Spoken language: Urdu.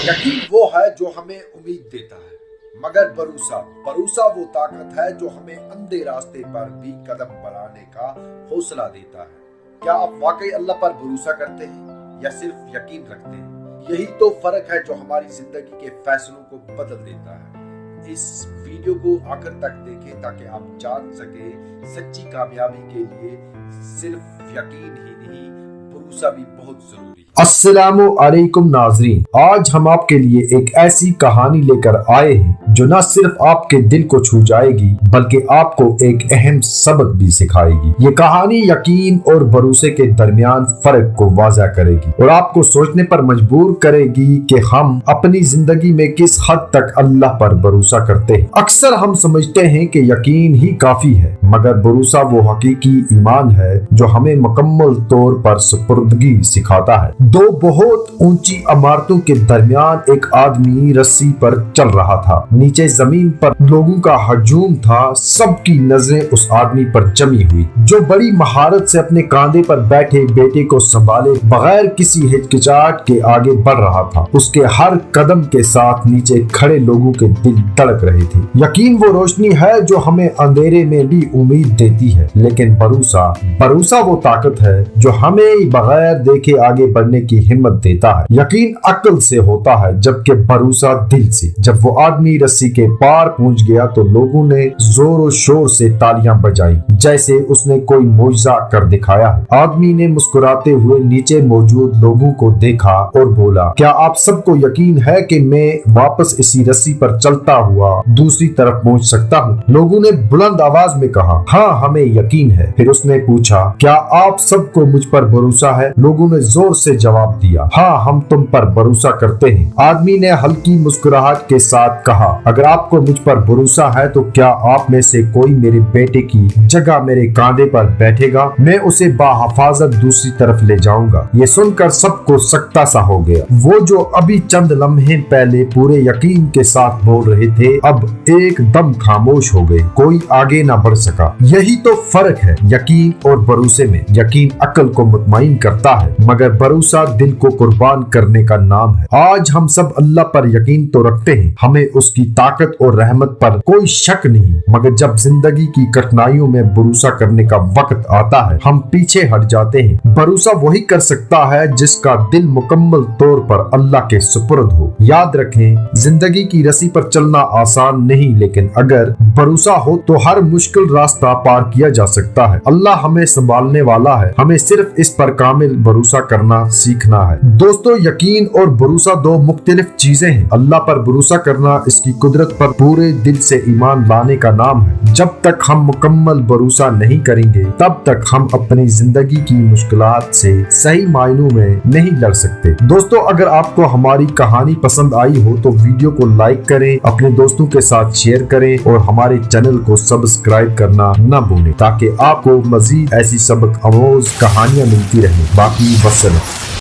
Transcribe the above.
یقین وہ ہے جو ہمیں امید دیتا ہے، مگر بھروسہ وہ طاقت ہے جو ہمیں اندھے راستے پر بھی قدم بڑھانے کا حوصلہ دیتا ہے۔ کیا آپ واقعی اللہ پر بھروسہ کرتے ہیں یا صرف یقین رکھتے ہیں؟ یہی تو فرق ہے جو ہماری زندگی کے فیصلوں کو بدل دیتا ہے۔ اس ویڈیو کو آخر تک دیکھیں تاکہ آپ جان سکیں سچی کامیابی کے لیے صرف یقین ہی نہیں، بھروسہ بھی بہت ضروری ہے۔ السلام علیکم ناظرین، آج ہم آپ کے لیے ایک ایسی کہانی لے کر آئے ہیں جو نہ صرف آپ کے دل کو چھو جائے گی بلکہ آپ کو ایک اہم سبق بھی سکھائے گی۔ یہ کہانی یقین اور بھروسے کے درمیان فرق کو واضح کرے گی اور آپ کو سوچنے پر مجبور کرے گی کہ ہم اپنی زندگی میں کس حد تک اللہ پر بھروسہ کرتے ہیں۔ اکثر ہم سمجھتے ہیں کہ یقین ہی کافی ہے، مگر بھروسہ وہ حقیقی ایمان ہے جو ہمیں مکمل طور پر سپردگی سکھاتا ہے۔ دو بہت اونچی عمارتوں کے درمیان ایک آدمی رسی پر چل رہا تھا۔ نیچے زمین پر لوگوں کا ہجوم تھا، سب کی نظریں اس آدمی پر جمی ہوئی جو بڑی مہارت سے اپنے کاندھے پر بیٹھے بیٹے کو سنبھالے بغیر کسی ہچکچاہٹ کے آگے بڑھ رہا تھا۔ اس کے ہر قدم کے ساتھ نیچے کھڑے لوگوں کے دل دھڑک رہے تھے۔ یقین وہ روشنی ہے جو ہمیں اندھیرے میں بھی امید دیتی ہے، لیکن بھروسہ وہ طاقت ہے جو ہمیں بغیر دیکھے آگے بڑھنے کی ہمت دیتا ہے۔ یقین عقل سے ہوتا ہے جبکہ بھروسہ دل سے۔ جب وہ آدمی رسی کے پار پہنچ گیا تو لوگوں نے زور و شور سے تالیاں بجائیں جیسے اس نے کوئی معجزہ کر دکھایا ہے۔ آدمی نے مسکراتے ہوئے نیچے موجود لوگوں کو دیکھا اور بولا، کیا آپ سب کو یقین ہے کہ میں واپس اسی رسی پر چلتا ہوا دوسری طرف پہنچ سکتا ہوں؟ لوگوں نے بلند آواز میں کہا، ہاں ہمیں یقین ہے۔ پھر اس نے پوچھا، کیا آپ سب کو مجھ پر بھروسہ ہے؟ لوگوں نے زور سے جواب دیا، ہاں ہم تم پر بھروسہ کرتے ہیں۔ آدمی نے ہلکی مسکراہٹ کے ساتھ کہا، اگر آپ کو مجھ پر بھروسہ ہے تو کیا آپ میں سے کوئی میرے بیٹے کی جگہ میرے کاندھے پر بیٹھے گا؟ میں اسے باحفاظت دوسری طرف لے جاؤں گا۔ یہ سن کر سب کو سکتہ سا ہو گیا۔ وہ جو ابھی چند لمحے پہلے پورے یقین کے ساتھ بول رہے تھے اب ایک دم خاموش ہو گئے، کوئی آگے نہ بڑھ سکا۔ یہی تو فرق ہے یقین اور بھروسے میں۔ یقین عقل کو مطمئن کرتا ہے مگر بھروسہ دل کو قربان کرنے کا نام ہے۔ آج ہم سب اللہ پر یقین تو رکھتے ہیں، ہمیں اس کی طاقت اور رحمت پر کوئی شک نہیں، مگر جب زندگی کی کٹھنائیوں میں بھروسہ کرنے کا وقت آتا ہے ہم پیچھے ہٹ جاتے ہیں۔ بھروسہ وہی کر سکتا ہے جس کا دل مکمل طور پر اللہ کے سپرد ہو۔ یاد رکھیں، زندگی کی رسی پر چلنا آسان نہیں، لیکن اگر بھروسہ ہو تو ہر مشکل راستہ پار کیا جا سکتا ہے۔ اللہ ہمیں سنبھالنے والا ہے، ہمیں صرف اس پر کامل بھروسہ کرنا سیکھنا ہے۔ دوستو، یقین اور بھروسہ دو مختلف چیزیں ہیں۔ اللہ پر بھروسہ کرنا اس کی قدرت پر پورے دل سے ایمان لانے کا نام ہے۔ جب تک ہم مکمل بھروسہ نہیں کریں گے تب تک ہم اپنی زندگی کی مشکلات سے صحیح معنوں میں نہیں لڑ سکتے۔ دوستو، اگر آپ کو ہماری کہانی پسند آئی ہو تو ویڈیو کو لائک کریں، اپنے دوستوں کے ساتھ شیئر کریں اور ہمارے چینل کو سبسکرائب کرنا نہ بھولیں تاکہ آپ کو مزید ایسی سبق آموز کہانیاں ملتی رہیں۔ باقی وسلام۔